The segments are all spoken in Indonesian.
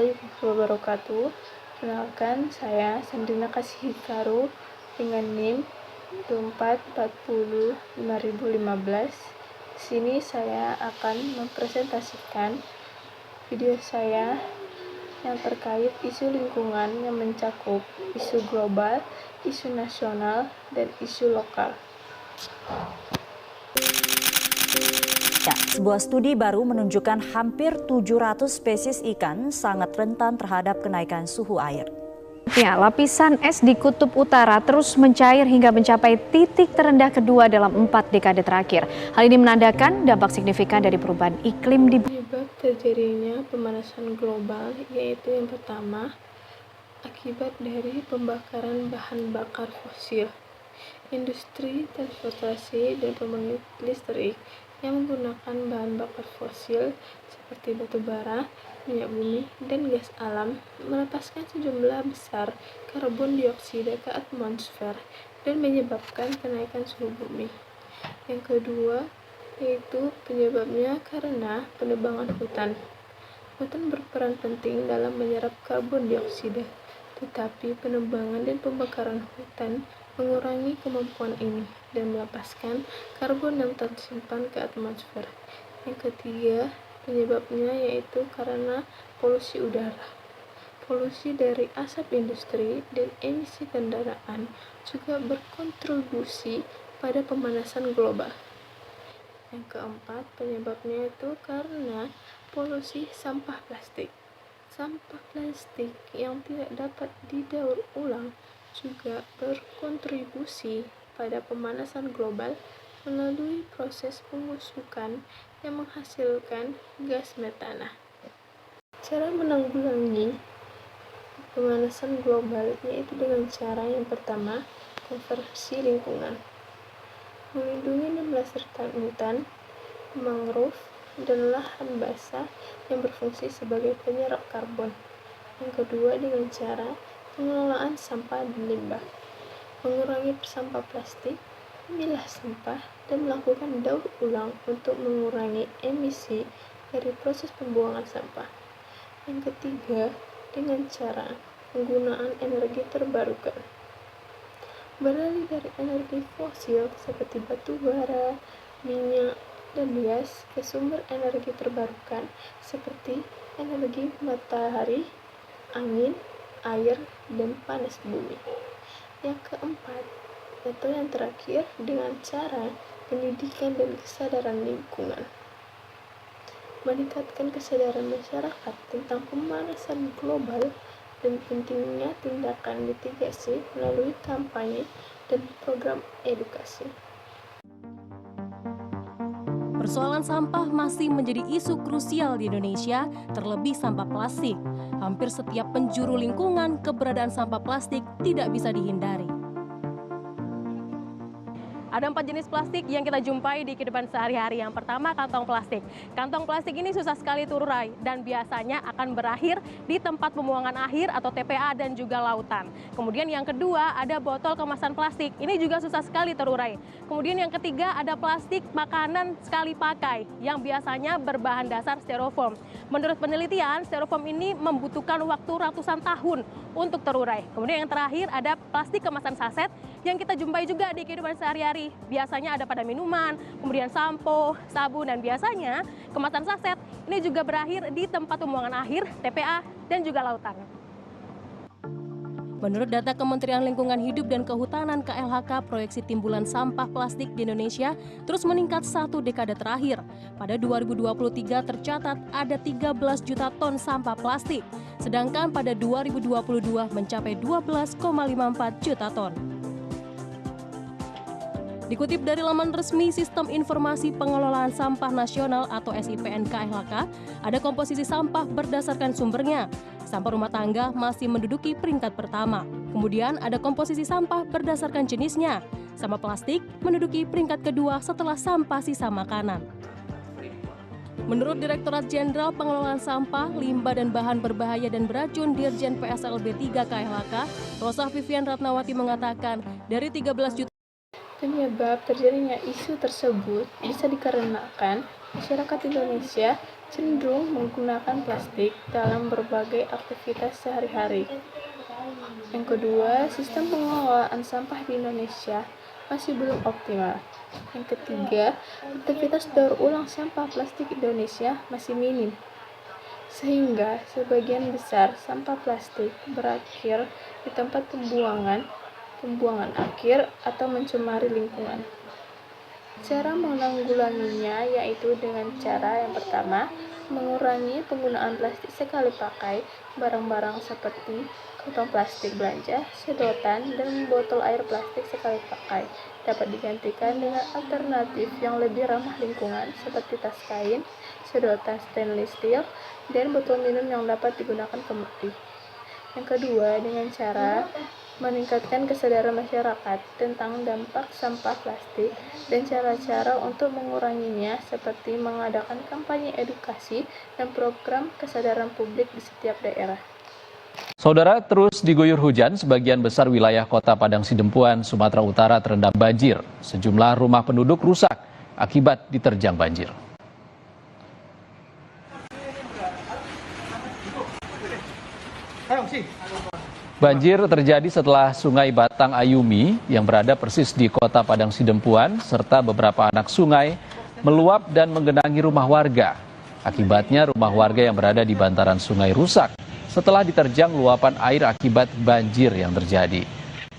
warahmatullahi wabarakatuh. Kenalkan, saya Sandrina Kasih Hikaru dengan NIM 24405015. Di sini saya akan mempresentasikan video saya yang terkait isu lingkungan yang mencakup isu global, isu nasional, dan isu lokal. Ya, sebuah studi baru menunjukkan hampir 700 spesies ikan sangat rentan terhadap kenaikan suhu air. Ya, lapisan es di Kutub Utara terus mencair hingga mencapai titik terendah kedua dalam 4 dekade terakhir. Hal ini menandakan dampak signifikan dari perubahan iklim di Penyebab terjadinya pemanasan global yaitu yang pertama, akibat dari pembakaran bahan bakar fosil. Industri transportasi dan pembangkit listrik yang menggunakan bahan bakar fosil seperti batu bara, minyak bumi, dan gas alam melepaskan sejumlah besar karbon dioksida ke atmosfer dan menyebabkan kenaikan suhu bumi. Yang kedua, yaitu penyebabnya karena penebangan hutan. Hutan berperan penting dalam menyerap karbon dioksida, tetapi penebangan dan pembakaran hutan mengurangi kemampuan ini dan melepaskan karbon yang tersimpan ke atmosfer. Yang ketiga, penyebabnya yaitu karena polusi udara. Polusi dari asap industri dan emisi kendaraan juga berkontribusi pada pemanasan global. Yang keempat, penyebabnya itu karena polusi sampah plastik. Sampah plastik yang tidak dapat didaur ulang juga berkontribusi pada pemanasan global melalui proses pembusukan yang menghasilkan gas metana. Cara menanggulangi pemanasan global yaitu dengan cara yang pertama, konservasi lingkungan. Melindungi dan melestarikan hutan, mangrove, dan lahan basah yang berfungsi sebagai penyerap karbon. Yang kedua, dengan cara pengelolaan sampah dan limbah, mengurangi sampah plastik, memilah sampah, dan melakukan daur ulang untuk mengurangi emisi dari proses pembuangan sampah. Yang ketiga, dengan cara penggunaan energi terbarukan, beralih dari energi fosil seperti batu bara, minyak, dan gas ke sumber energi terbarukan seperti energi matahari, angin, air, dan panas bumi. Yang keempat, atau yang terakhir, dengan cara pendidikan dan kesadaran lingkungan. Meningkatkan kesadaran masyarakat tentang pemanasan global dan pentingnya tindakan mitigasi melalui kampanye dan program edukasi. Persoalan sampah masih menjadi isu krusial di Indonesia, terlebih sampah plastik. Hampir setiap penjuru lingkungan, keberadaan sampah plastik tidak bisa dihindari. Ada 4 jenis plastik yang kita jumpai di kehidupan sehari-hari. Yang pertama, kantong plastik. Kantong plastik ini susah sekali terurai dan biasanya akan berakhir di tempat pembuangan akhir atau TPA dan juga lautan. Kemudian yang kedua, ada botol kemasan plastik. Ini juga susah sekali terurai. Kemudian yang ketiga, ada plastik makanan sekali pakai yang biasanya berbahan dasar styrofoam. Menurut penelitian, styrofoam ini membutuhkan waktu ratusan tahun untuk terurai. Kemudian yang terakhir, ada plastik kemasan saset yang kita jumpai juga di kehidupan sehari-hari. Biasanya ada pada minuman, kemudian sampo, sabun, dan biasanya kemasan saset ini juga berakhir di tempat pembuangan akhir, TPA, dan juga lautan. Menurut data Kementerian Lingkungan Hidup dan Kehutanan KLHK, proyeksi timbulan sampah plastik di Indonesia terus meningkat 1 dekade terakhir. Pada 2023 tercatat ada 13 juta ton sampah plastik, sedangkan pada 2022 mencapai 12,54 juta ton. Dikutip dari laman resmi Sistem Informasi Pengelolaan Sampah Nasional atau SIPN KLHK, ada komposisi sampah berdasarkan sumbernya. Sampah rumah tangga masih menduduki peringkat pertama. Kemudian ada komposisi sampah berdasarkan jenisnya. Sampah plastik menduduki peringkat kedua setelah sampah sisa makanan. Menurut Direktorat Jenderal Pengelolaan Sampah, Limbah dan Bahan Berbahaya dan Beracun Dirjen PSLB 3 KLHK, Rosa Vivian Ratnawati mengatakan, dari 13 juta Penyebab terjadinya isu tersebut bisa dikarenakan masyarakat Indonesia cenderung menggunakan plastik dalam berbagai aktivitas sehari-hari. Yang kedua, sistem pengelolaan sampah di Indonesia masih belum optimal. Yang ketiga, aktivitas daur ulang sampah plastik Indonesia masih minim, sehingga sebagian besar sampah plastik berakhir di tempat pembuangan akhir atau mencemari lingkungan. Cara menanggulanginya yaitu dengan cara yang pertama, mengurangi penggunaan plastik sekali pakai. Barang-barang seperti kantong plastik belanja, sedotan, dan botol air plastik sekali pakai dapat digantikan dengan alternatif yang lebih ramah lingkungan seperti tas kain, sedotan stainless steel, dan botol minum yang dapat digunakan kembali. Yang kedua, dengan cara meningkatkan kesadaran masyarakat tentang dampak sampah plastik dan cara-cara untuk menguranginya seperti mengadakan kampanye edukasi dan program kesadaran publik di setiap daerah. Saudara, terus diguyur hujan, sebagian besar wilayah Kota Padang Sidempuan, Sumatera Utara terendam banjir. Sejumlah rumah penduduk rusak akibat diterjang banjir. Banjir terjadi setelah Sungai Batang Ayumi yang berada persis di Kota Padang Sidempuan serta beberapa anak sungai meluap dan menggenangi rumah warga. Akibatnya rumah warga yang berada di bantaran sungai rusak setelah diterjang luapan air akibat banjir yang terjadi.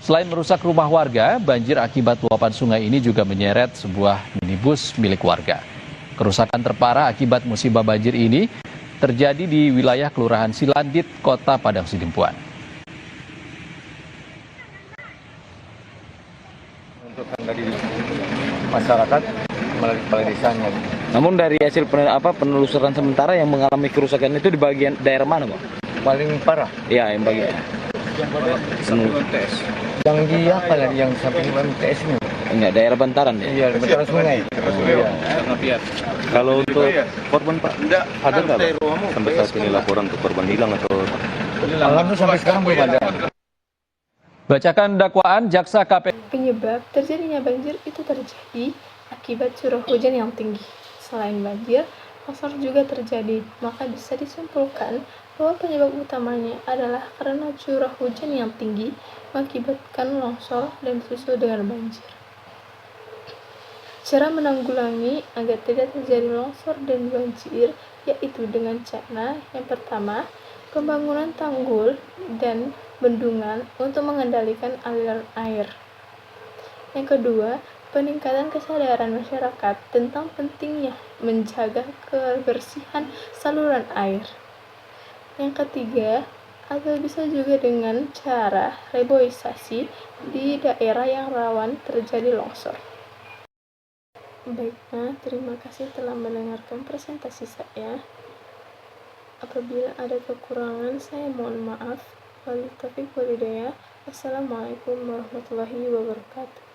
Selain merusak rumah warga, banjir akibat luapan sungai ini juga menyeret sebuah minibus milik warga. Kerusakan terparah akibat musibah banjir ini terjadi di wilayah Kelurahan Silandit, Kota Padang Sidempuan. Untuk dari masyarakat melalui kepala desanya. Namun dari hasil penelusuran sementara yang mengalami kerusakan itu di bagian daerah mana, Pak? Paling parah Ya, yang bagian yang di apa tadi yang samping MTS ini? enggak, daerah bantaran ya? Iya, bantaran sungai. Iya. Kalau untuk korban Pak, ada nggak Pak? Sampai saat ini laporan untuk korban hilang atau? Alhamdulillah sampai sekarang belum ada. Bacakan dakwaan jaksa KPK. Penyebab terjadinya banjir itu terjadi akibat curah hujan yang tinggi. Selain banjir, longsor juga terjadi, maka bisa disimpulkan bahwa penyebab utamanya adalah karena curah hujan yang tinggi mengakibatkan longsor dan disusul dengan banjir. Cara menanggulangi agar tidak terjadi longsor dan banjir yaitu dengan cara yang pertama, pembangunan tanggul dan bendungan untuk mengendalikan aliran air. Yang kedua, peningkatan kesadaran masyarakat tentang pentingnya menjaga kebersihan saluran air. Yang ketiga, atau bisa juga dengan cara reboisasi di daerah yang rawan terjadi longsor. Baiklah, terima kasih telah mendengarkan presentasi saya. Apabila ada kekurangan, saya mohon maaf. Wabillahi taufiq wal hidayah. Wassalamualaikum warahmatullahi wabarakatuh.